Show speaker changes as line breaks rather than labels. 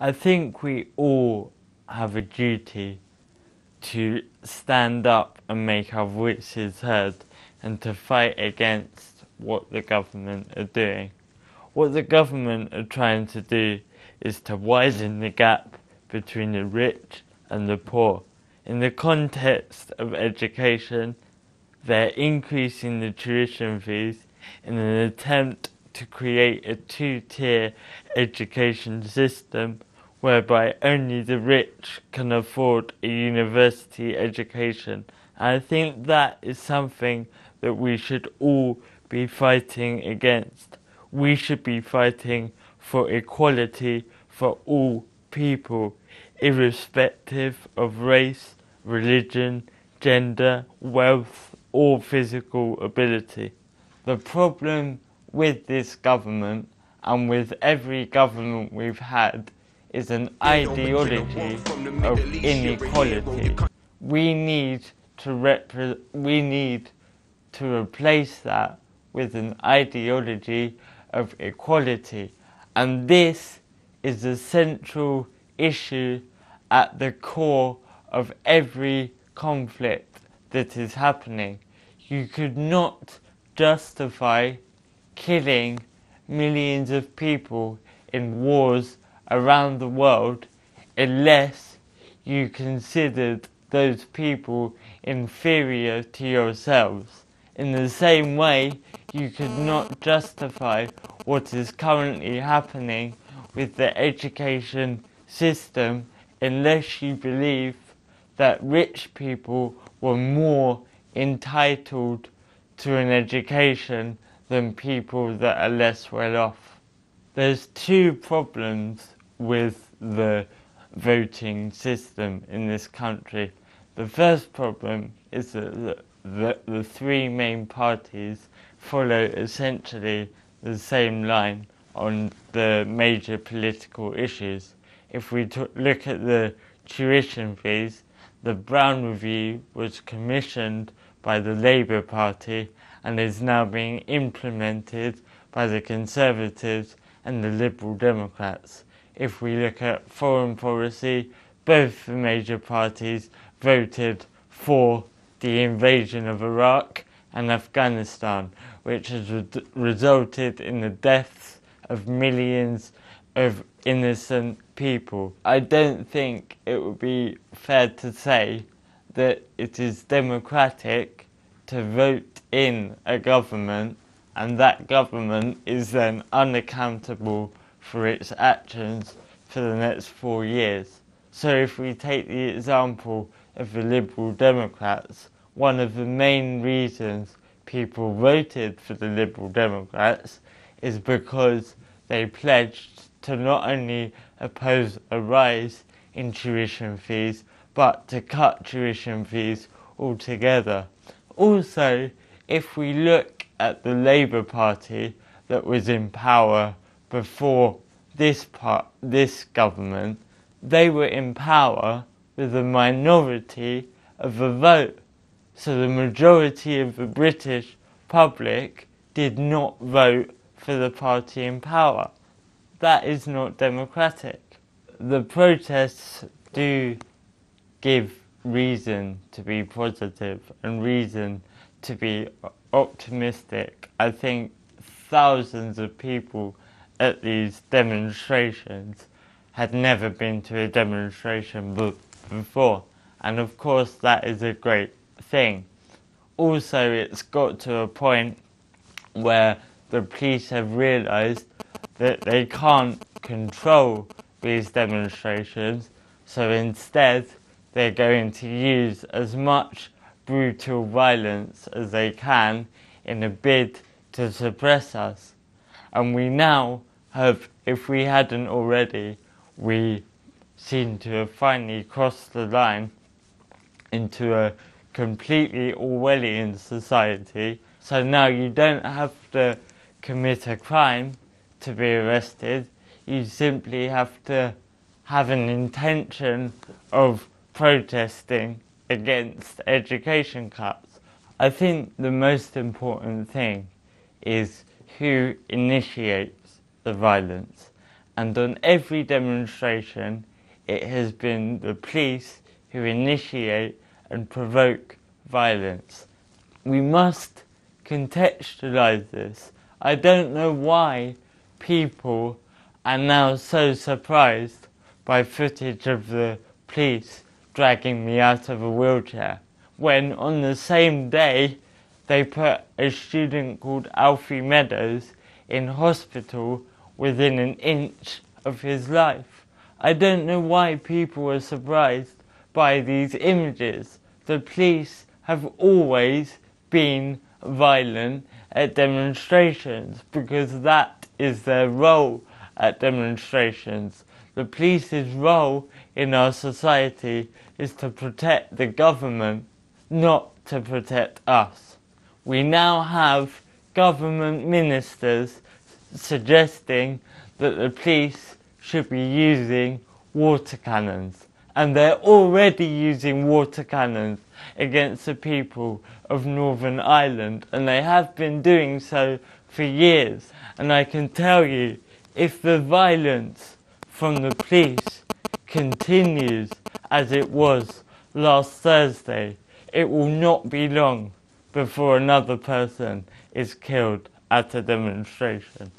I think we all have a duty to stand up and make our voices heard and to fight against what the government are doing. What the government are trying to do is to widen the gap between the rich and the poor. In the context of education, they're increasing the tuition fees in an attempt to create a two-tier education system whereby only the rich can afford a university education. And I think that is something that we should all be fighting against. We should be fighting for equality for all people, irrespective of race, religion, gender, wealth, or physical ability. The problem with this government, and with every government we've had, is an ideology of inequality. We need to replace that with an ideology of equality, and this is the central issue at the core of every conflict that is happening. You could not justify killing millions of people in wars around the world unless you considered those people inferior to yourselves. In the same way, you could not justify what is currently happening with the education system unless you believe that rich people were more entitled to an education than people that are less well off. There's two problems with the voting system in this country. The first problem is that the three main parties follow essentially the same line on the major political issues. If we look at the tuition fees, the Brown Review was commissioned by the Labour Party and is now being implemented by the Conservatives and the Liberal Democrats. If we look at foreign policy, both the major parties voted for the invasion of Iraq and Afghanistan, which has resulted in the deaths of millions of innocent people. I don't think it would be fair to say that it is democratic to vote in a government and that government is then unaccountable for its actions for the next 4 years. So if we take the example of the Liberal Democrats, one of the main reasons people voted for the Liberal Democrats is because they pledged to not only oppose a rise in tuition fees, but to cut tuition fees altogether. Also, if we look at the Labour Party that was in power before this government, they were in power with a minority of the vote. So the majority of the British public did not vote for the party in power. That is not democratic. The protests do give reason to be positive and reason to be optimistic. I think thousands of people at these demonstrations had never been to a demonstration before, and of course that is a great thing. Also, it's got to a point where the police have realised that they can't control these demonstrations, so instead they're going to use as much brutal violence as they can in a bid to suppress us. And we now have, if we hadn't already, we seem to have finally crossed the line into a completely Orwellian society. So now you don't have to commit a crime to be arrested. You simply have to have an intention of protesting against education cuts. I think the most important thing is who initiates the violence. and on every demonstration it has been the police who initiate and provoke violence. We must contextualise this. I don't know why people are now so surprised by footage of the police dragging me out of a wheelchair, when on the same day they put a student called Alfie Meadows in hospital within an inch of his life. I don't know why people are surprised by these images. The police have always been violent at demonstrations because that is their role at demonstrations. The police's role in our society is to protect the government, not to protect us. We now have government ministers suggesting that the police should be using water cannons, and they're already using water cannons against the people of Northern Ireland, and they have been doing so for years. And I can tell you, if the violence from the police continues as it was last Thursday, it will not be long before another person is killed at a demonstration.